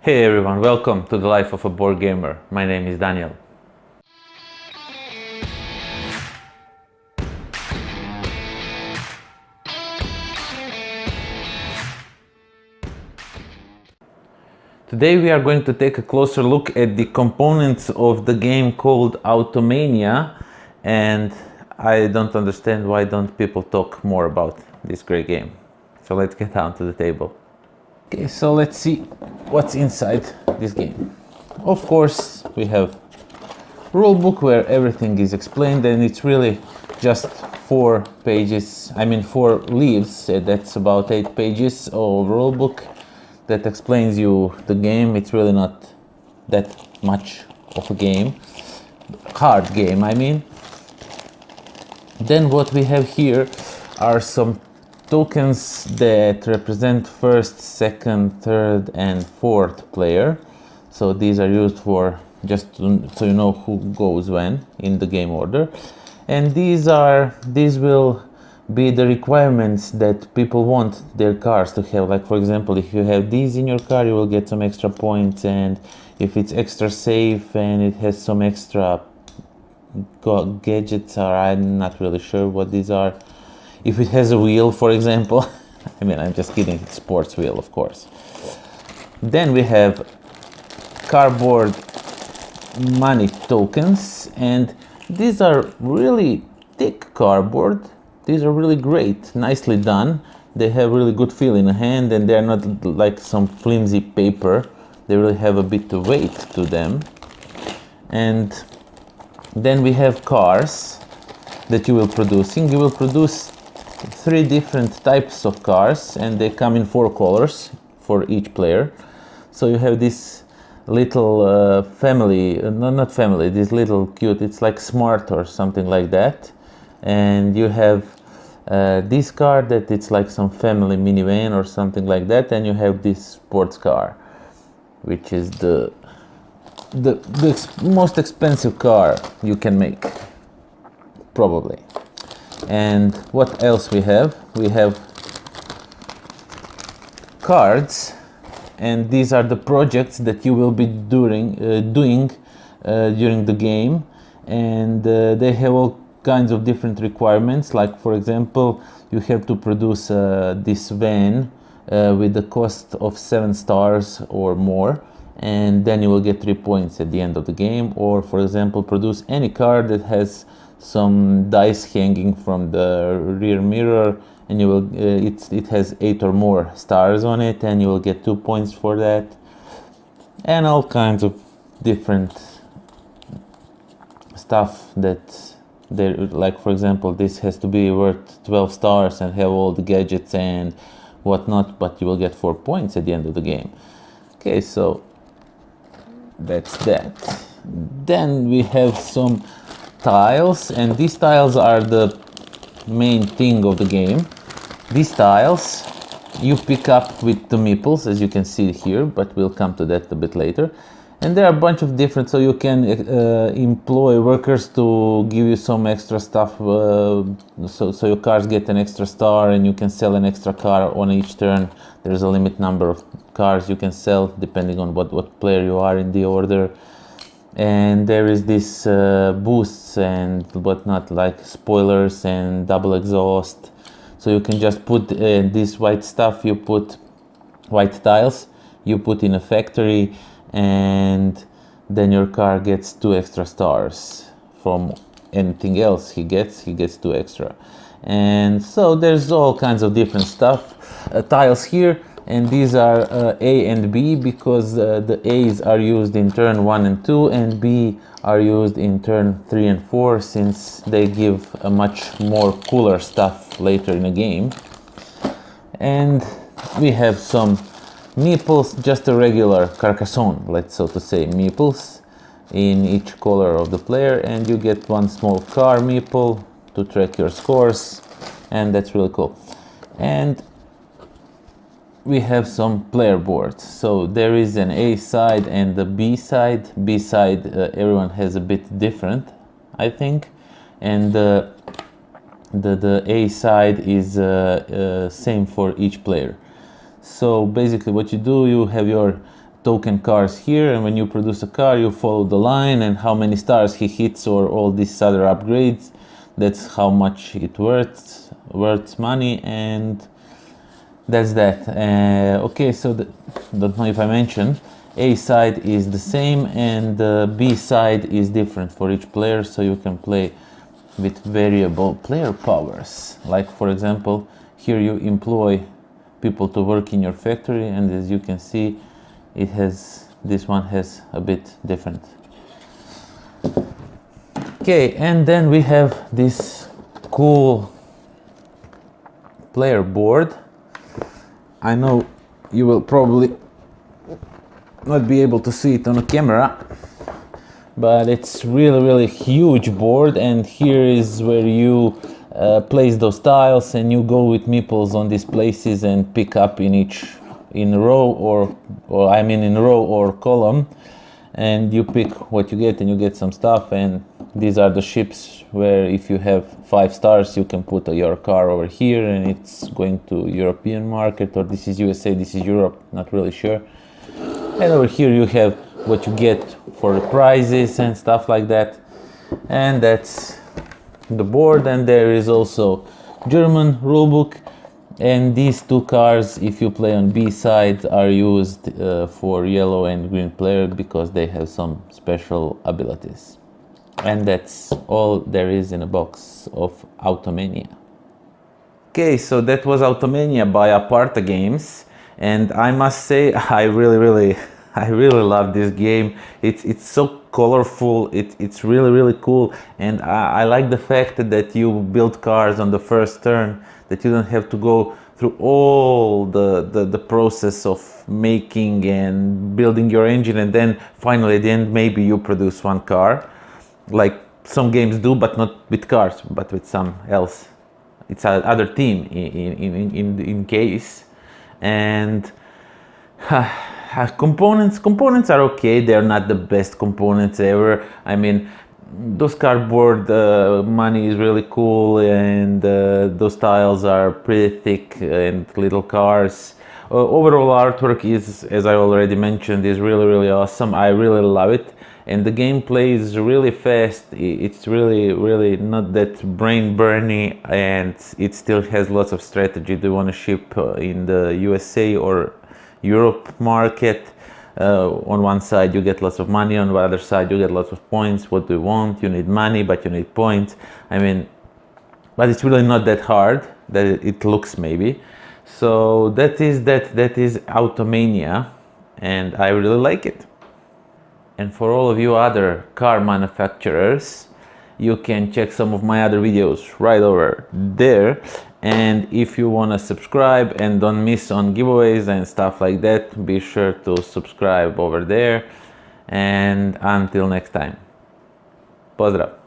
Hey everyone, welcome to the Life of a Board Gamer. My name is Daniel. Today we are going to take a closer look at the components of the game called AUTOMANIA, and I don't understand why don't people talk more about this great game. So let's get down to the table. Okay, so let's see what's inside this game. Of course, we have rulebook where everything is explained, and it's really just 4 pages, I mean 4 leaves, that's about 8 pages of rulebook that explains you the game. It's really not that much of a game, hard game I mean. Then what we have here are some tokens that represent first, second, third and fourth player. So these are used for just so you know who goes when in the game order. And these will be the requirements that people want their cars to have. Like for example, if you have these in your car, you will get some extra points, and if it's extra safe and it has some extra gadgets, or I'm not really sure what these are. If it has a wheel, for example, I mean, I'm just kidding, it's sports wheel, of course. Then we have cardboard money tokens, and these are really thick cardboard. These are really great, nicely done. They have really good feel in the hand, and they're not like some flimsy paper. They really have a bit of weight to them. And then we have cars that you will producing. You will produce 3 different types of cars, and they come in 4 colors for each player. So you have this little family, not family, this little cute, it's like smart or something like that. And you have this car that it's like some family minivan or something like that, and you have this sports car, which is the most expensive car you can make, probably. And what else we have? We have cards, and these are the projects that you will be doing during the game, and they have all kinds of different requirements. Like for example, you have to produce this van with the cost of 7 stars or more, and then you will get 3 points at the end of the game. Or for example, produce any card that has some dice hanging from the rear mirror, and you will it has 8 or more stars on it, and you will get 2 points for that. And all kinds of different stuff that they like. For example, this has to be worth 12 stars and have all the gadgets and whatnot, but you will get 4 points at the end of the game. Okay, so that's that. Then we have some tiles, and these tiles are the main thing of the game. These tiles you pick up with the meeples, as you can see here, but we'll come to that a bit later. And there are a bunch of different, so you can employ workers to give you some extra stuff, so your cars get an extra star, and you can sell an extra car on each turn. There's a limit number of cars you can sell depending on what player you are in the order. And there is this boosts and whatnot, like spoilers and double exhaust. So you can just put this white stuff, you put white tiles, you put in a factory, and then your car gets 2 extra stars. From anything else he gets 2 extra. And so there's all kinds of different stuff, tiles here. And these are A and B, because the A's are used in turn 1 and 2, and B are used in turn 3 and 4, since they give a much more cooler stuff later in the game. And we have some meeples, just a regular Carcassonne, let's so to say, meeples in each color of the player, and you get 1 small car meeple to track your scores, and that's really cool. And we have some player boards. So there is an A side and the B side. B side everyone has a bit different, I think, and the A side is same for each player. So basically what you do, you have your token cars here, and when you produce a car you follow the line and how many stars he hits or all these other upgrades. That's how much it worth money, and that's that. Okay, so don't know if I mentioned, A side is the same and B side is different for each player, so you can play with variable player powers. Like for example, here you employ people to work in your factory, and as you can see, this one has a bit different. Okay, and then we have this cool player board. I know you will probably not be able to see it on a camera, but it's really huge board, and here is where you place those tiles, and you go with meeples on these places and pick up in row or column, and you pick what you get, and you get some stuff. And these are the ships where if you have 5 stars you can put your car over here, and it's going to European market, or this is USA, this is Europe, not really sure. And over here you have what you get for the prizes and stuff like that. And that's the board. And there is also German rulebook, and these 2 cars, if you play on B side, are used for yellow and green player because they have some special abilities. And that's all there is in a box of AUTOMANIA. Okay, so that was AUTOMANIA by Aparta Games, and I must say I really love this game. It's so colorful, it's really cool, and I like the fact that you build cars on the first turn, that you don't have to go through all the process of making and building your engine, and then finally at the end maybe you produce one car, like some games do, but not with cars, but with some else. It's other team in case. And components are okay. They're not the best components ever. I mean, those cardboard money is really cool, and those tiles are pretty thick and little cars. Overall artwork is, as I already mentioned, is really awesome. I really love it, and the gameplay is really fast. It's really not that brain burny, and it still has lots of strategy. Do you want to ship in the USA or Europe market? On one side you get lots of money, on the other side you get lots of points. What do you want? You need money, but you need points. I mean, but it's really not that hard that it looks maybe. So that is AUTOMANIA, and I really like it. And for all of you other car manufacturers, you can check some of my other videos right over there. And if you want to subscribe and don't miss on giveaways and stuff like that, be sure to subscribe over there. And until next time, pozdrav!